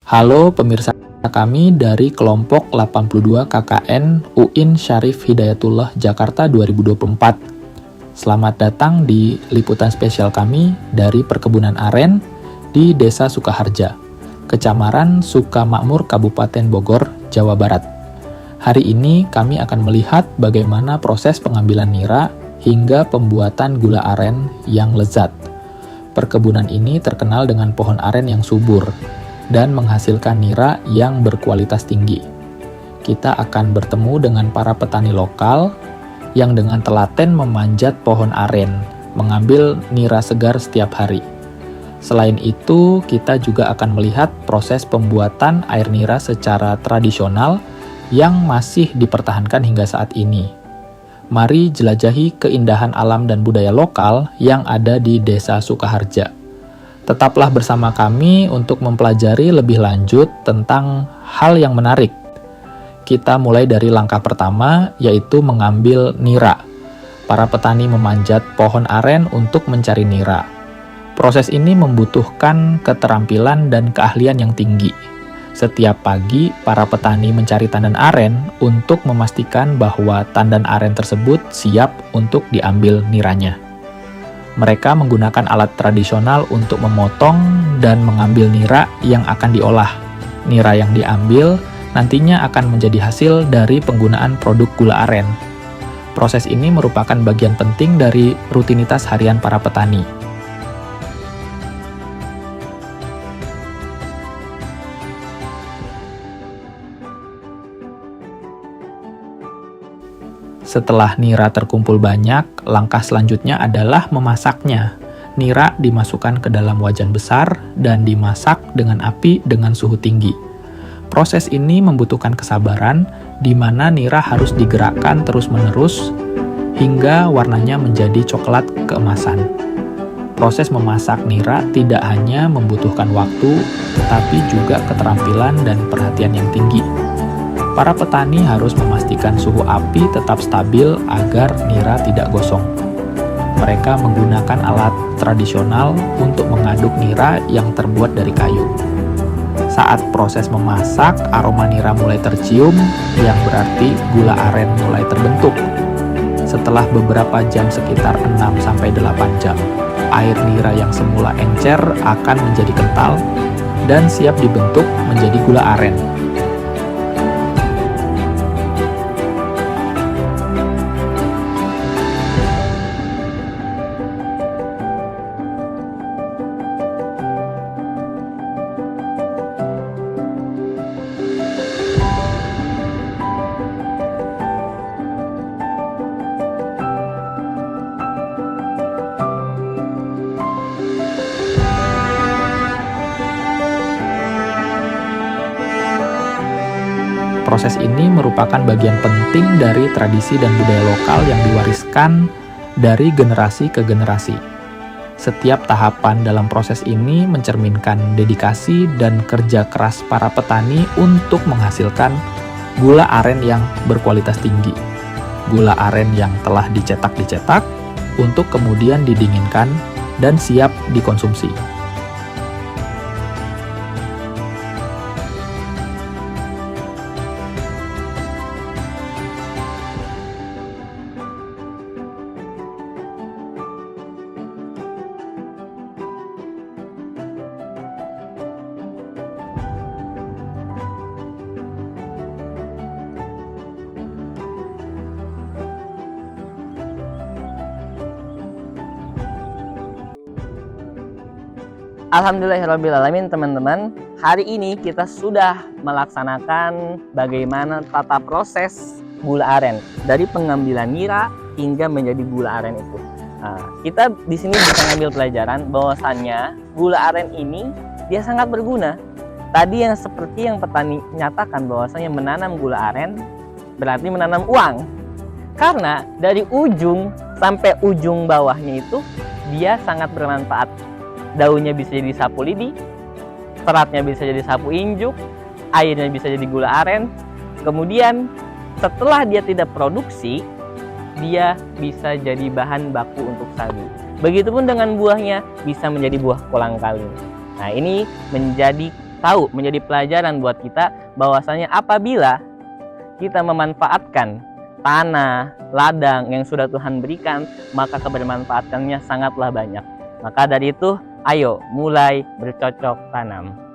Halo pemirsa kami dari kelompok 82 KKN UIN Syarif Hidayatullah Jakarta 2024. Selamat datang di liputan spesial kami dari Perkebunan Aren di Desa Sukaharja, Kecamatan Sukamakmur, Kabupaten Bogor, Jawa Barat. Hari ini kami akan melihat bagaimana proses pengambilan nira hingga pembuatan gula aren yang lezat. Perkebunan ini terkenal dengan pohon aren yang subur dan menghasilkan nira yang berkualitas tinggi. Kita akan bertemu dengan para petani lokal yang dengan telaten memanjat pohon aren, mengambil nira segar setiap hari. Selain itu, kita juga akan melihat proses pembuatan air nira secara tradisional yang masih dipertahankan hingga saat ini. Mari jelajahi keindahan alam dan budaya lokal yang ada di Desa Sukaharja. Tetaplah bersama kami untuk mempelajari lebih lanjut tentang hal yang menarik. Kita mulai dari langkah pertama, yaitu mengambil nira. Para petani memanjat pohon aren untuk mencari nira. Proses ini membutuhkan keterampilan dan keahlian yang tinggi. Setiap pagi, para petani mencari tandan aren untuk memastikan bahwa tandan aren tersebut siap untuk diambil niranya. Mereka menggunakan alat tradisional untuk memotong dan mengambil nira yang akan diolah. Nira yang diambil nantinya akan menjadi hasil dari penggunaan produk gula aren. Proses ini merupakan bagian penting dari rutinitas harian para petani. Setelah nira terkumpul banyak, langkah selanjutnya adalah memasaknya. Nira dimasukkan ke dalam wajan besar dan dimasak dengan api dengan suhu tinggi. Proses ini membutuhkan kesabaran, di mana nira harus digerakkan terus-menerus hingga warnanya menjadi coklat keemasan. Proses memasak nira tidak hanya membutuhkan waktu, tetapi juga keterampilan dan perhatian yang tinggi. Para petani harus memastikan suhu api tetap stabil agar nira tidak gosong. Mereka menggunakan alat tradisional untuk mengaduk nira yang terbuat dari kayu. Saat proses memasak, aroma nira mulai tercium, yang berarti gula aren mulai terbentuk. Setelah beberapa jam, sekitar 6-8 jam, air nira yang semula encer akan menjadi kental dan siap dibentuk menjadi gula aren. Proses ini merupakan bagian penting dari tradisi dan budaya lokal yang diwariskan dari generasi ke generasi. Setiap tahapan dalam proses ini mencerminkan dedikasi dan kerja keras para petani untuk menghasilkan gula aren yang berkualitas tinggi. Gula aren yang telah dicetak untuk kemudian didinginkan dan siap dikonsumsi. Alhamdulillahirrabbilalamin teman-teman, hari ini kita sudah melaksanakan bagaimana tata proses gula aren dari pengambilan nira hingga menjadi gula aren itu. Nah, kita di sini bisa ngambil pelajaran bahwasannya gula aren ini dia sangat berguna. Tadi yang seperti yang petani nyatakan bahwasanya menanam gula aren berarti menanam uang. Karena dari ujung sampai ujung bawahnya itu dia sangat bermanfaat. Daunnya bisa jadi sapu lidi, seratnya bisa jadi sapu injuk, airnya bisa jadi gula aren. Kemudian setelah dia tidak produksi, dia bisa jadi bahan baku untuk sagu. Begitupun dengan buahnya bisa menjadi buah kolang kaling. Nah, ini menjadi tahu, menjadi pelajaran buat kita bahwasanya apabila kita memanfaatkan tanah, ladang yang sudah Tuhan berikan, maka kebermanfaatannya sangatlah banyak. Maka dari itu, ayo mulai bercocok tanam.